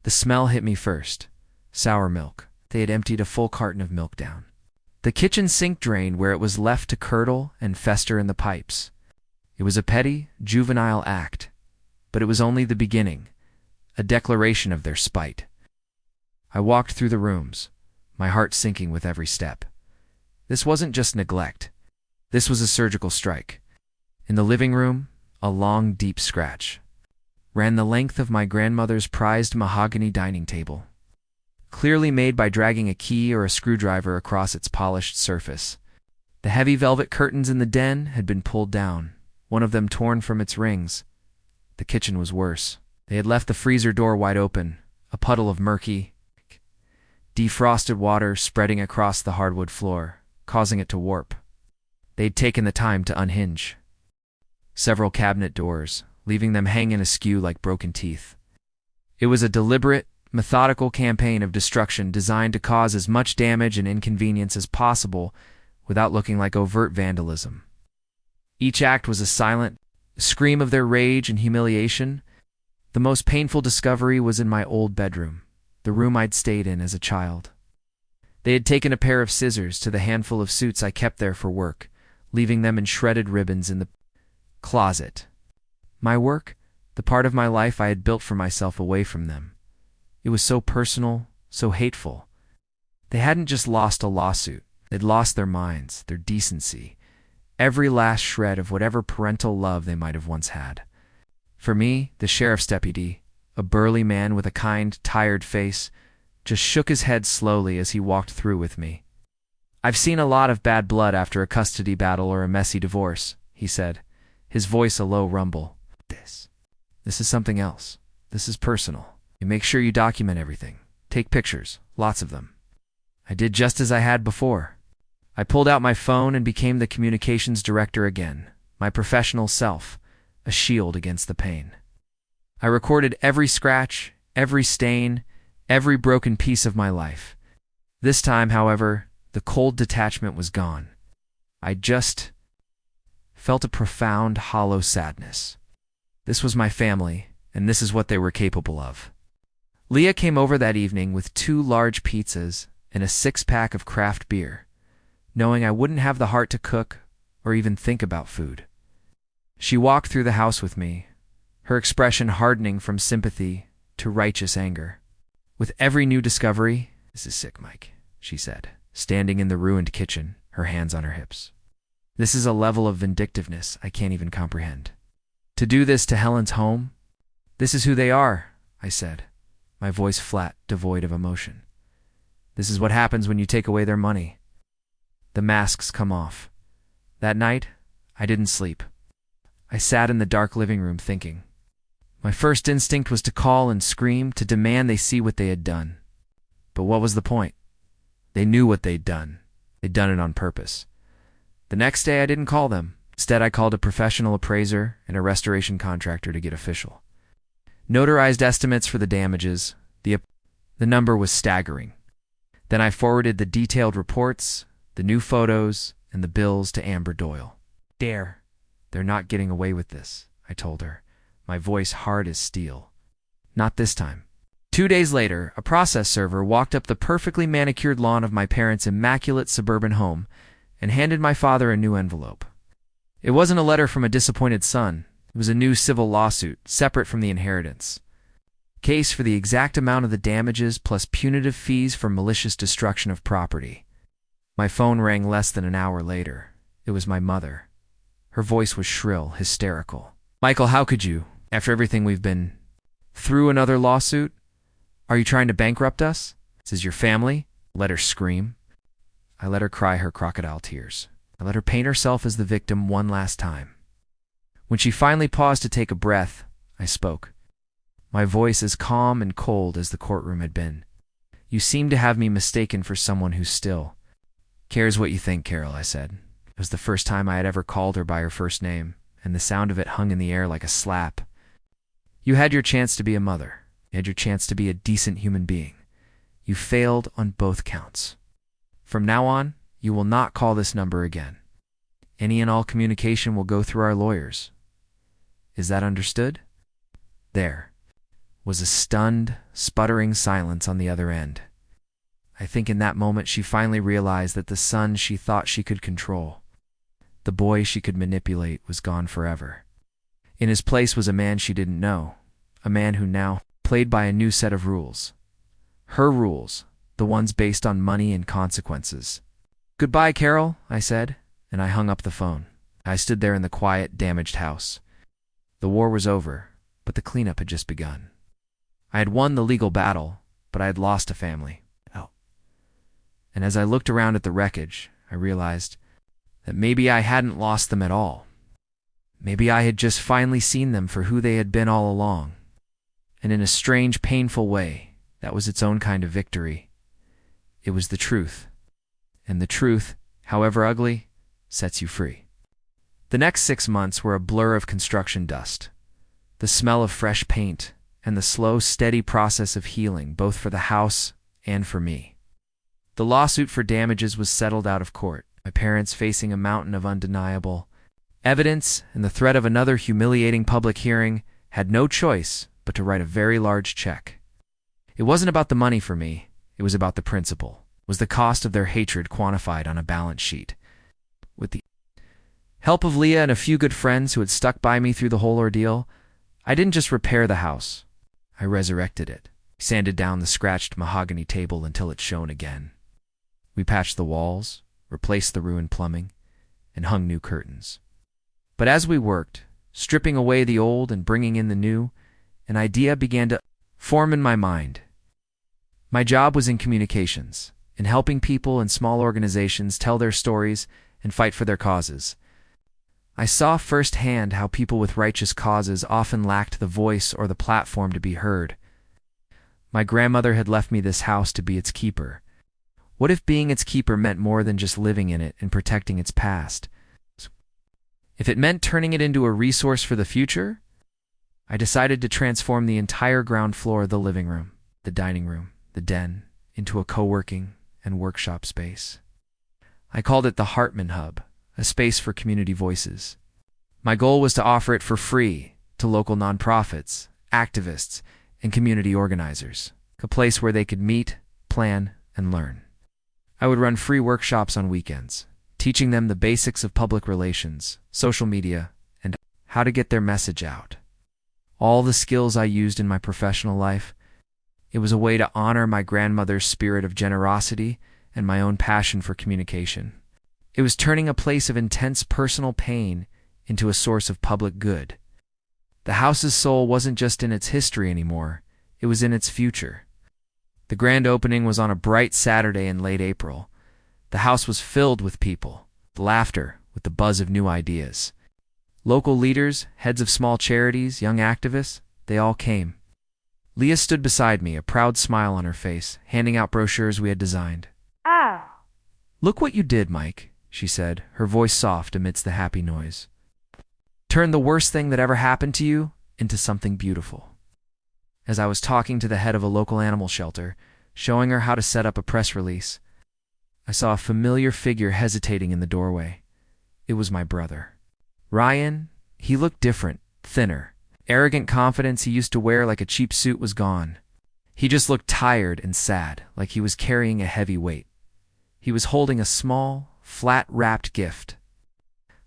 The smell hit me first. Sour milk. They had emptied a full carton of milk down the kitchen sink drain where it was left to curdle and fester in the pipes. It was a petty, juvenile act, but it was only the beginning, a declaration of their spite. I walked through the rooms, my heart sinking with every step. This wasn't just neglect. This was a surgical strike. In the living room, a long, deep scratch ran the length of my grandmother's prized mahogany dining table, clearly made by dragging a key or a screwdriver across its polished surface. The heavy velvet curtains in the den had been pulled down, one of them torn from its rings. The kitchen was worse. They had left the freezer door wide open, a puddle of murky, defrosted water spreading across the hardwood floor, causing it to warp. They'd taken the time to unhinge several cabinet doors, leaving them hanging askew like broken teeth. It was a deliberate, methodical campaign of destruction designed to cause as much damage and inconvenience as possible without looking like overt vandalism. Each act was a silent scream of their rage and humiliation. The most painful discovery was in my old bedroom, the room I'd stayed in as a child. They had taken a pair of scissors to the handful of suits I kept there for work, leaving them in shredded ribbons in the closet. My work, the part of my life I had built for myself away from them. It was so personal, so hateful. They hadn't just lost a lawsuit. They'd lost their minds, their decency, every last shred of whatever parental love they might have once had. For me, the sheriff's deputy, a burly man with a kind, tired face, just shook his head slowly as he walked through with me. "I've seen a lot of bad blood after a custody battle or a messy divorce," he said, his voice a low rumble. This is something else. This is personal. You make sure you document everything. Take pictures, lots of them." I did just as I had before. I pulled out my phone and became the communications director again, my professional self, a shield against the pain. I recorded every scratch, every stain, every broken piece of my life. This time, however, the cold detachment was gone. I just felt a profound, hollow sadness. This was my family, and this is what they were capable of. Leah came over that evening with 2 large pizzas and a 6-pack of craft beer, knowing I wouldn't have the heart to cook or even think about food. She walked through the house with me, her expression hardening from sympathy to righteous anger. With every new discovery, "This is sick, Mike," she said, standing in the ruined kitchen, her hands on her hips. "This is a level of vindictiveness I can't even comprehend. To do this to Helen's home? This is who they are," I said, my voice flat, devoid of emotion. "This is what happens when you take away their money." The masks come off. That night, I didn't sleep. I sat in the dark living room thinking. My first instinct was to call and scream, to demand they see what they had done. But what was the point? They knew what they'd done. They'd done it on purpose. The next day, I didn't call them. Instead, I called a professional appraiser and a restoration contractor to get official. Notarized estimates for the damages. The number was staggering. Then I forwarded the detailed reports, the new photos, and the bills to Amber Doyle. "They're not getting away with this," I told her, my voice hard as steel. "Not this time." 2 days later, a process server walked up the perfectly manicured lawn of my parents' immaculate suburban home and handed my father a new envelope. It wasn't a letter from a disappointed son. It was a new civil lawsuit, separate from the inheritance. Case for the exact amount of the damages plus punitive fees for malicious destruction of property. My phone rang less than an hour later. It was my mother. Her voice was shrill, hysterical. "Michael, how could you? After everything we've been through, another lawsuit? Are you trying to bankrupt us? This is your family?" Let her scream. I let her cry her crocodile tears. I let her paint herself as the victim one last time. When she finally paused to take a breath, I spoke. My voice as calm and cold as the courtroom had been. "You seem to have me mistaken for someone who still cares what you think, Carol," I said. It was the first time I had ever called her by her first name, and the sound of it hung in the air like a slap. "You had your chance to be a mother. You had your chance to be a decent human being. You failed on both counts. From now on, you will not call this number again. Any and all communication will go through our lawyers. Is that understood?" There was a stunned, sputtering silence on the other end. I think in that moment she finally realized that the son she thought she could control, the boy she could manipulate, was gone forever. In his place was a man she didn't know, a man who now played by a new set of rules. Her rules, the ones based on money and consequences. "Goodbye, Carol," I said, and I hung up the phone. I stood there in the quiet, damaged house. The war was over, but the cleanup had just begun. I had won the legal battle, but I had lost a family. And as I looked around at the wreckage, I realized that maybe I hadn't lost them at all. Maybe I had just finally seen them for who they had been all along. And in a strange, painful way, that was its own kind of victory. It was the truth. And the truth, however ugly, sets you free. The next 6 months were a blur of construction dust, the smell of fresh paint, and the slow, steady process of healing, both for the house and for me. The lawsuit for damages was settled out of court, My parents facing a mountain of undeniable evidence and the threat of another humiliating public hearing had no choice but to write a very large check. It wasn't about the money for me, it was about the principle. Was the cost of their hatred quantified on a balance sheet? With the help of Leah and a few good friends who had stuck by me through the whole ordeal, I didn't just repair the house, I resurrected it. Sanded down the scratched mahogany table until it shone again. We patched the walls, replaced the ruined plumbing, and hung new curtains. But as we worked, stripping away the old and bringing in the new, an idea began to form in my mind. My job was in communications, in helping people and small organizations tell their stories and fight for their causes. I saw firsthand how people with righteous causes often lacked the voice or the platform to be heard. My grandmother had left me this house to be its keeper. What if being its keeper meant more than just living in it and protecting its past? If it meant turning it into a resource for the future? I decided to transform the entire ground floor of the living room, the dining room, the den, into a co-working and workshop space. I called it the Hartman Hub, a space for community voices. My goal was to offer it for free to local nonprofits, activists, and community organizers, a place where they could meet, plan, and learn. I would run free workshops on weekends, teaching them the basics of public relations, social media, and how to get their message out. All the skills I used in my professional life. It was a way to honor my grandmother's spirit of generosity and my own passion for communication. It was turning a place of intense personal pain into a source of public good. The house's soul wasn't just in its history anymore, it was in its future. The grand opening was on a bright Saturday in late April. The house was filled with people, with laughter, with the buzz of new ideas. Local leaders, heads of small charities, young activists, they all came. Leah stood beside me, a proud smile on her face, handing out brochures we had designed. Oh. "Look what you did, Mike," she said, her voice soft amidst the happy noise. "Turn the worst thing that ever happened to you into something beautiful." As I was talking to the head of a local animal shelter, showing her how to set up a press release, I saw a familiar figure hesitating in the doorway. It was my brother. Ryan, he looked different, thinner. Arrogant confidence he used to wear like a cheap suit was gone. He just looked tired and sad, like he was carrying a heavy weight. He was holding a small, flat-wrapped gift.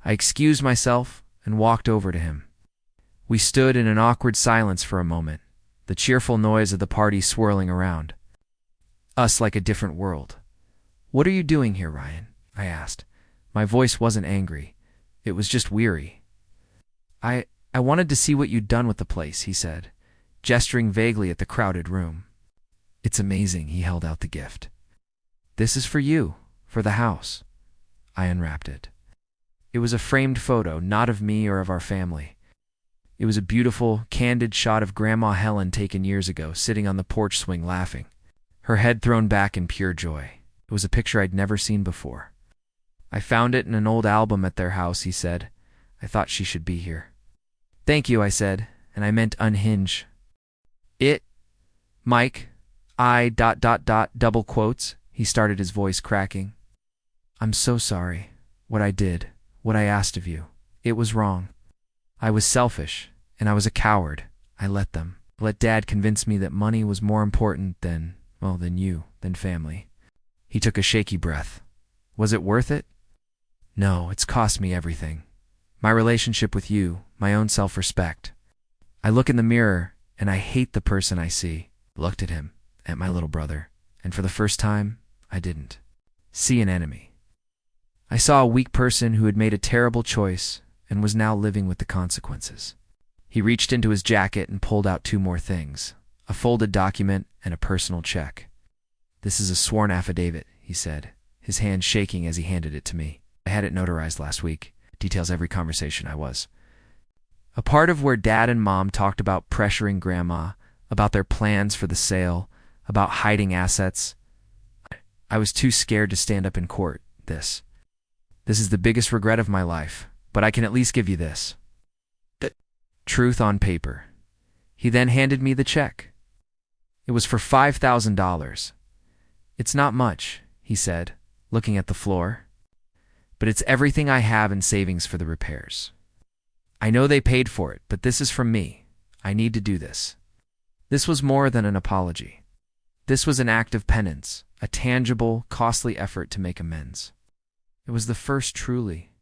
I excused myself and walked over to him. We stood in an awkward silence for a moment, the cheerful noise of the party swirling around. Us like a different world. "What are you doing here, Ryan?" I asked. My voice wasn't angry. It was just weary. I wanted to see what you'd done with the place," he said, gesturing vaguely at the crowded room. "It's amazing," he held out the gift. "This is for you, for the house." I unwrapped it. It was a framed photo, not of me or of our family. It was a beautiful, candid shot of Grandma Helen taken years ago, sitting on the porch swing laughing, her head thrown back in pure joy. It was a picture I'd never seen before. "I found it in an old album at their house," he said. "I thought she should be here." "Thank you," I said, and I meant unhinge. Mike, double quotes, he started, his voice cracking. "I'm so sorry. What I did, what I asked of you, it was wrong. I was selfish, and I was a coward. I let Dad convince me that money was more important than you, than family." He took a shaky breath. "Was it worth it?" "No, it's cost me everything. My relationship with you, my own self-respect. I look in the mirror, and I hate the person I see." I looked at him, at my little brother, and for the first time, I didn't see an enemy. I saw a weak person who had made a terrible choice and was now living with the consequences. He reached into his jacket and pulled out two more things, a folded document and a personal check. "This is a sworn affidavit," he said, his hand shaking as he handed it to me. "I had it notarized last week. Details every conversation I was. A part of where Dad and Mom talked about pressuring Grandma, about their plans for the sale, about hiding assets. I was too scared to stand up in court. This is the biggest regret of my life, but I can at least give you this. The truth on paper." He then handed me the check. It was for $5,000. "It's not much," he said, looking at the floor. but it's everything I have in savings for the repairs. I know they paid for it, but this is from me. I need to do this. This was more than an apology. This was an act of penance, a tangible, costly effort to make amends. It was the first truly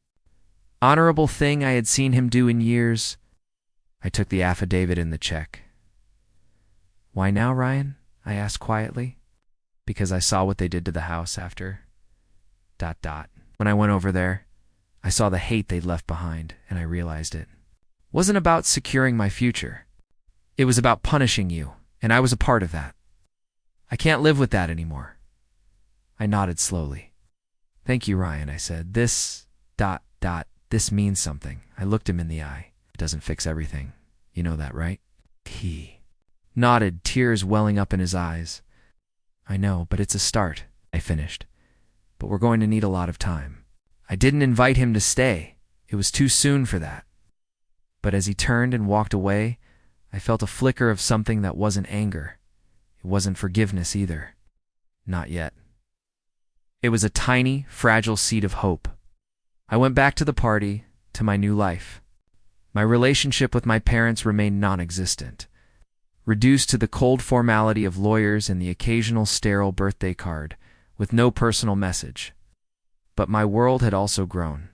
honorable thing I had seen him do in years. I took the affidavit and the check. "Why now, Ryan?" I asked quietly. "Because I saw what they did to the house after... ... When I went over there, I saw the hate they'd left behind, and I realized it wasn't about securing my future. It was about punishing you, and I was a part of that. I can't live with that anymore." I nodded slowly. "Thank you, Ryan," I said. This means something." I looked him in the eye. "It doesn't fix everything. You know that, right?" He nodded, tears welling up in his eyes. "I know, but it's a start," I finished. "But we're going to need a lot of time." I didn't invite him to stay. It was too soon for that. But as he turned and walked away, I felt a flicker of something that wasn't anger. It wasn't forgiveness either. Not yet. It was a tiny, fragile seed of hope. I went back to the party, to my new life. My relationship with my parents remained non-existent, reduced to the cold formality of lawyers and the occasional sterile birthday card, with no personal message. But my world had also grown.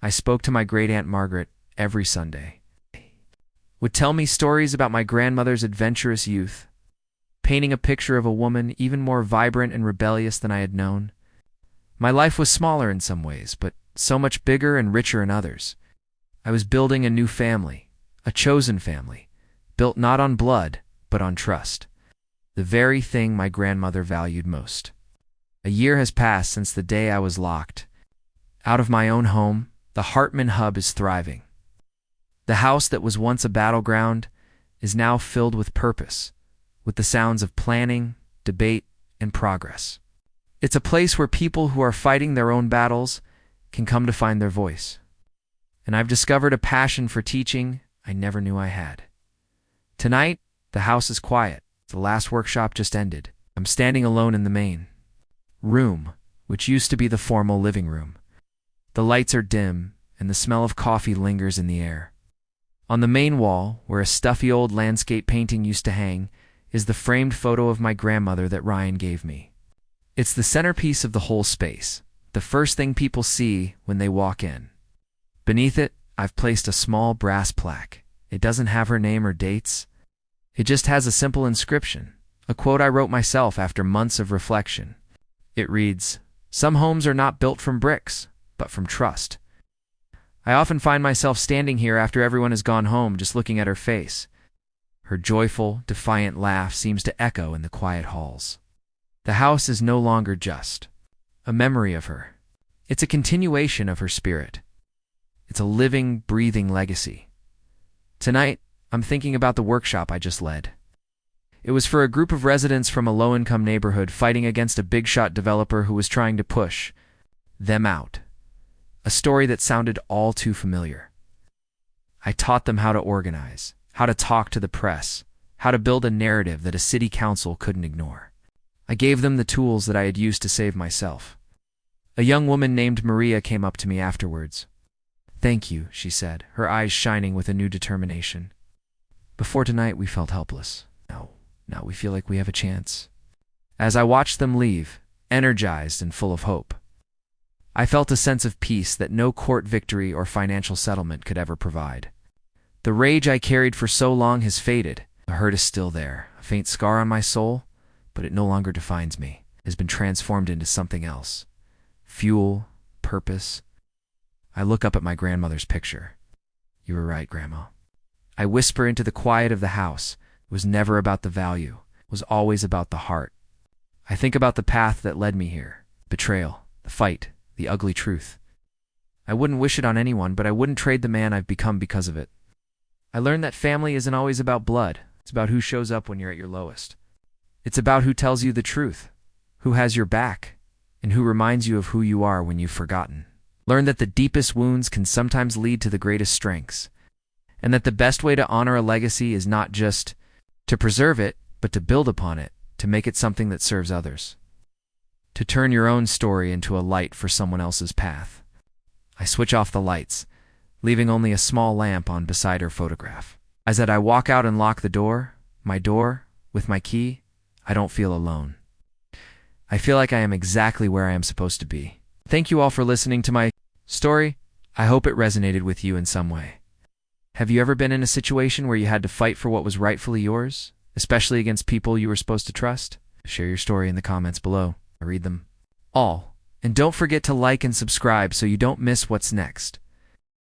I spoke to my great-aunt Margaret every Sunday. Would tell me stories about my grandmother's adventurous youth, painting a picture of a woman even more vibrant and rebellious than I had known. My life was smaller in some ways, but so much bigger and richer in others. I was building a new family, a chosen family, built not on blood, but on trust, the very thing my grandmother valued most. A year has passed since the day I was locked. Out of my own home, the Hartman hub is thriving. The house that was once a battleground is now filled with purpose, with the sounds of planning, debate, and progress. It's a place where people who are fighting their own battles can come to find their voice. And I've discovered a passion for teaching I never knew I had. Tonight, the house is quiet. The last workshop just ended. I'm standing alone in the main room, which used to be the formal living room. The lights are dim, and the smell of coffee lingers in the air. On the main wall, where a stuffy old landscape painting used to hang, is the framed photo of my grandmother that Ryan gave me. It's the centerpiece of the whole space, the first thing people see when they walk in. Beneath it, I've placed a small brass plaque. It doesn't have her name or dates. It just has a simple inscription, a quote I wrote myself after months of reflection. It reads, "Some homes are not built from bricks, but from trust." I often find myself standing here after everyone has gone home, just looking at her face. Her joyful, defiant laugh seems to echo in the quiet halls. The house is no longer just a memory of her. It's a continuation of her spirit. It's a living, breathing legacy. Tonight, I'm thinking about the workshop I just led. It was for a group of residents from a low-income neighborhood fighting against a big-shot developer who was trying to push them out. A story that sounded all too familiar. I taught them how to organize, how to talk to the press, how to build a narrative that a city council couldn't ignore. I gave them the tools that I had used to save myself. A young woman named Maria came up to me afterwards. "Thank you," she said, her eyes shining with a new determination. "Before tonight, we felt helpless. Now we feel like we have a chance." As I watched them leave, energized and full of hope, I felt a sense of peace that no court victory or financial settlement could ever provide. The rage I carried for so long has faded. The hurt is still there, a faint scar on my soul, but it no longer defines me. It has been transformed into something else. Fuel, purpose. I look up at my grandmother's picture. "You were right, Grandma." I whisper into the quiet of the house. It was never about the value. It was always about the heart. I think about the path that led me here. Betrayal, the fight, the ugly truth. I wouldn't wish it on anyone, but I wouldn't trade the man I've become because of it. I learned that family isn't always about blood. It's about who shows up when you're at your lowest. It's about who tells you the truth, who has your back, and who reminds you of who you are when you've forgotten. Learn that the deepest wounds can sometimes lead to the greatest strengths, and that the best way to honor a legacy is not just to preserve it, but to build upon it, to make it something that serves others. To turn your own story into a light for someone else's path. I switch off the lights, leaving only a small lamp on beside her photograph. As I walk out and lock the door, with my key, I don't feel alone. I feel like I am exactly where I am supposed to be. Thank you all for listening to my story. I hope it resonated with you in some way. Have you ever been in a situation where you had to fight for what was rightfully yours, especially against people you were supposed to trust? Share your story in the comments below. I read them all. And don't forget to like and subscribe so you don't miss what's next.